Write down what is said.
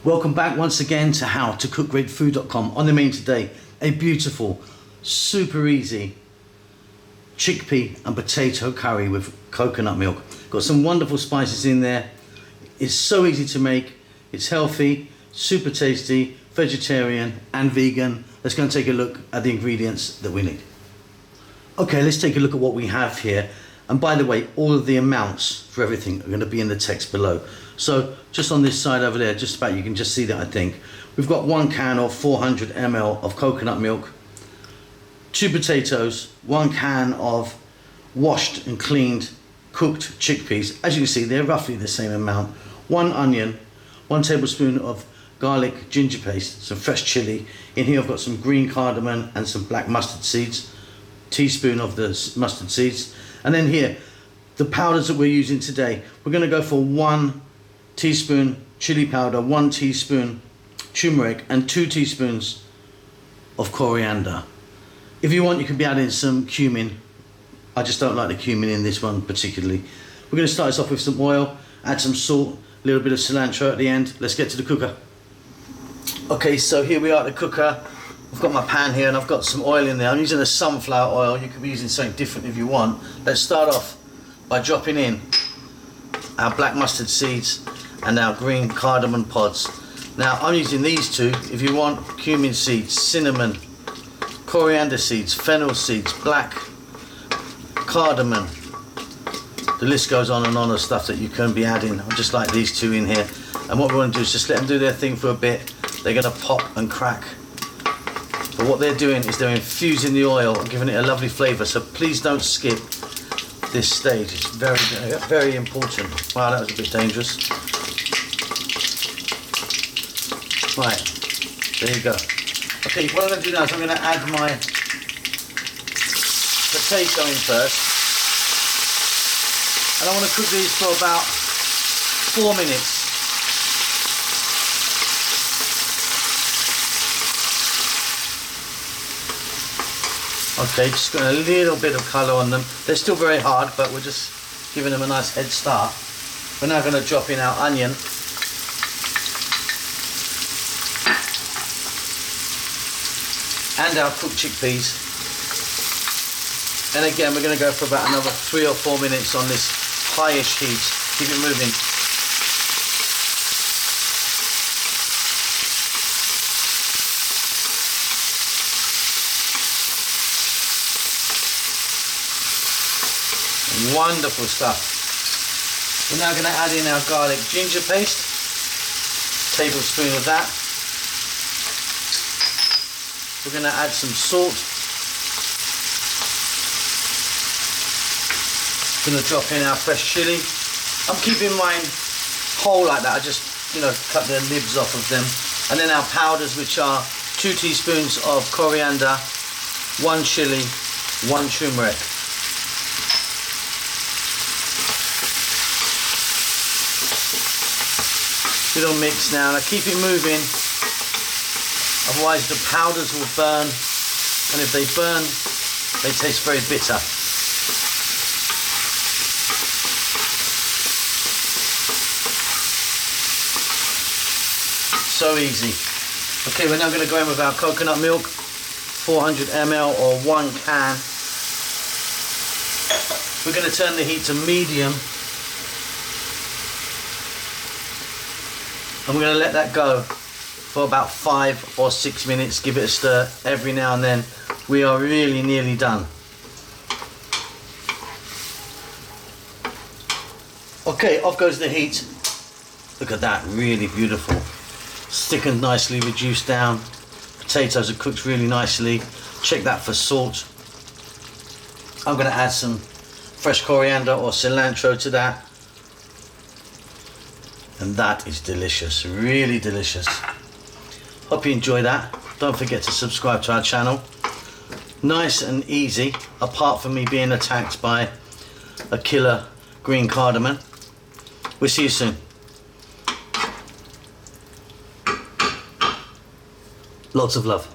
Welcome back once again to howtocookgreatfood.com. On the menu today, a beautiful, super easy chickpea and potato curry with coconut milk. Got some wonderful spices in there. It's so easy to make. It's healthy, super tasty, vegetarian and vegan. Let's go and take a look at the ingredients that we need. Okay, let's take a look at what we have here. And by the way, all of the amounts for everything are going to be in the text below. So just on this side over there, just about, you can just see that I think. We've got 1 can or 400 ml of coconut milk, 2 potatoes, 1 can of washed and cleaned cooked chickpeas. As you can see, they're roughly the same amount. 1 onion, 1 tablespoon of garlic ginger paste, some fresh chili. In here I've got some green cardamom and some black mustard seeds, teaspoon of the mustard seeds. And then here, the powders that we're using today, we're going to go for 1 teaspoon chili powder, 1 teaspoon turmeric, and 2 teaspoons of coriander. If you want, you can be adding some cumin. I just don't like the cumin in this one particularly. We're going to start this off with some oil, add some salt, a little bit of cilantro at the end. Let's get to the cooker. Okay, so here we are at the cooker. I've got my pan here and I've got some oil in there. I'm using a sunflower oil. You could be using something different if you want. Let's start off by dropping in our black mustard seeds and our green cardamom pods. Now I'm using these two. If you want cumin seeds, cinnamon, coriander seeds, fennel seeds, black cardamom, the list goes on and on of stuff that you can be adding. I just like these two in here. And what we want to do is just let them do their thing for a bit. They're going to pop and crack. But what they're doing is they're infusing the oil and giving it a lovely flavour. So please don't skip this stage. It's very, very important. Wow, that was a bit dangerous. Right, there you go. Okay, what I'm going to do now is I'm going to add my potato in first. And I want to cook these for about 4 minutes. Okay, just got a little bit of colour on them. They're still very hard, but we're just giving them a nice head start. We're now going to drop in our onion. And our cooked chickpeas. And again, we're going to go for about another 3 or 4 minutes on this highish heat. Keep it moving. Wonderful stuff. We're now going to add in our garlic ginger paste, tablespoon of that. We're going to add some salt. Going to drop in our fresh chili. I'm keeping mine whole like that. I just, cut the nibs off of them. And then our powders, which are 2 teaspoons of coriander, 1 chili, 1 turmeric. Little mix now. Now keep it moving, otherwise the powders will burn, and if they burn, they taste very bitter. So easy. Okay, we're now going to go in with our coconut milk, 400 ml or 1 can. We're going to turn the heat to medium. And we're going to let that go for about 5 or 6 minutes. Give it a stir every now and then. We are really nearly done. Okay, off goes the heat. Look at that, really beautiful. Thickened nicely, reduced down. Potatoes are cooked really nicely. Check that for salt. I'm going to add some fresh coriander or cilantro to that. And that is delicious, really delicious. Hope you enjoy that. Don't forget to subscribe to our channel. Nice and easy, apart from me being attacked by a killer green cardamom. We'll see you soon. Lots of love.